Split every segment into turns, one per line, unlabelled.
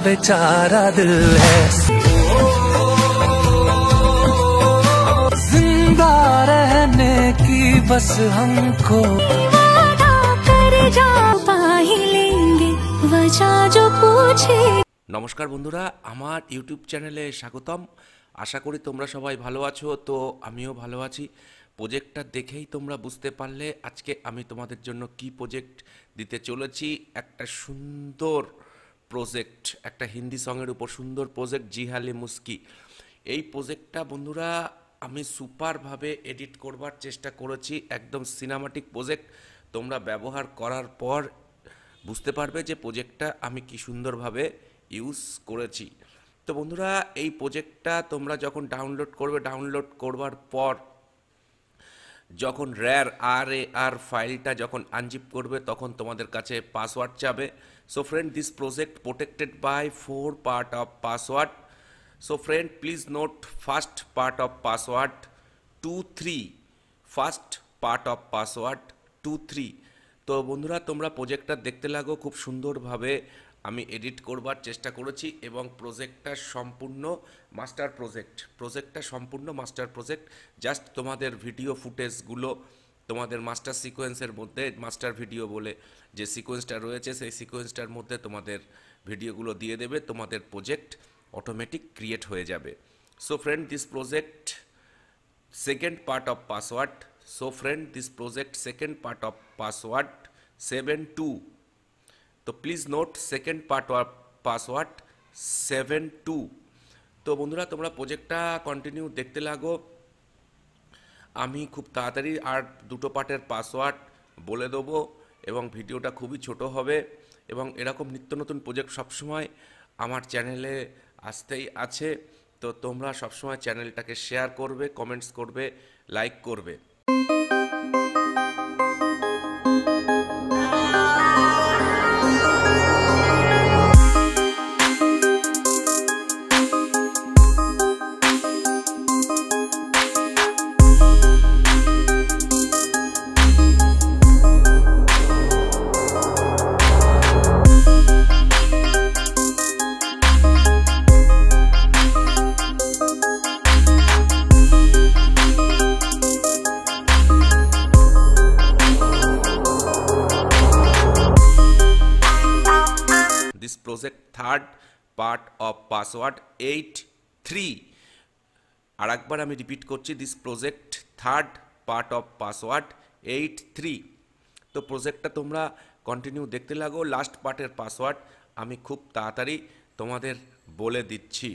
बेचारा दिल है। जिंदा रहने की बस हमको वादा कर जाओ, पा ही लेंगे वजह जो पूछे।
নমস্কার বন্ধুরা, আমার ইউটিউব চ্যানেলে স্বাগতম। আশা করি তোমরা সবাই ভালো আছো। তো আমিও ভালো আছি। প্রজেক্টটা দেখেই তোমরা বুঝতে পারলে আজকে আমি তোমাদের জন্য কি প্রজেক্ট দিতে চলেছি। একটা সুন্দর প্রজেক্ট, একটা হিন্দি সঙের উপর সুন্দর প্রজেক্ট, জি হালে মুস্কি। এই প্রজেক্টটা বন্ধুরা আমি সুপারভাবে এডিট করবার চেষ্টা করেছি। একদম সিনেমাটিক প্রজেক্ট। তোমরা ব্যবহার করার পর বুঝতে পারবে যে প্রজেক্টটা আমি কি সুন্দরভাবে ইউজ করেছি। তো বন্ধুরা এই প্রজেক্টটা তোমরা যখন ডাউনলোড করবে, ডাউনলোড করবার পর যখন RAR ফাইলটা যখন আনজিপ করবে তখন তোমাদের কাছে পাসওয়ার্ড চাবে। So friend, this project protected by 4 part of password. So friend, please note first part of password 23, first part of password 23। তো বন্ধুরা তোমরা প্রজেক্টটা দেখতে লাগো। খুব সুন্দরভাবে আমি এডিট করবার চেষ্টা করেছি এবং প্রজেক্টটা সম্পূর্ণ মাস্টার প্রজেক্ট। জাস্ট তোমাদের ভিডিও ফুটেজগুলো তোমাদের মাস্টার সিকোয়েন্সের মধ্যে, মাস্টার ভিডিও বলে যে সিকোয়েন্সটা রয়েছে সেই সিকোয়েন্সটার মধ্যে তোমাদের ভিডিওগুলো দিয়ে দেবে, তোমাদের প্রজেক্ট অটোমেটিক ক্রিয়েট হয়ে যাবে। So friend, this project second part of password. So friend, this project second part of password 72। তো please note second part of password 72। তো বন্ধুরা তোমরা প্রজেক্টটা কন্টিনিউ দেখতে লাগো। আমি খুব তাড়াতাড়ি আর দুটো পার্টের পাসওয়ার্ড বলে দেবো এবং ভিডিওটা খুবই ছোট হবে এবং এরকম নিত্য নতুন প্রজেক্ট সবসময় আমার চ্যানেলে আসতেই আছে। তো তোমরা সবসময় চ্যানেলটাকে শেয়ার করবে, কমেন্টস করবে, লাইক করবে। This project third part of password 83। আর একবার আমি রিপিট করছি, this project third part of password 83। তো প্রজেক্টটা তোমরা কন্টিনিউ দেখতে লাগো। লাস্ট পার্টের পাসওয়ার্ড আমি খুব তাড়াতাড়ি তোমাদের বলে দিচ্ছি।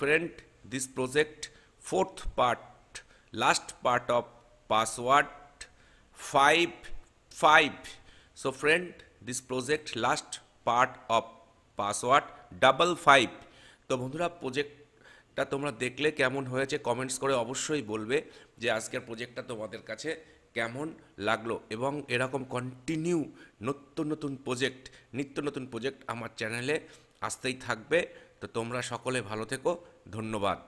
Friend, this project fourth part, last part of password 55। so friend, this project last part of password 55। তো বন্ধুরা প্রজেক্টটা তোমরা দেখলে কেমন হয়েছে কমেন্টস করে অবশ্যই বলবে যে আজকের প্রজেক্টটা তোমাদের কাছে কেমন লাগলো। এবং এরকম কন্টিনিউ নিত্য নতুন প্রজেক্ট আমার চ্যানেলে আসতেই থাকবে। তো তোমরা সকলে ভালো থেকো। ধন্যবাদ।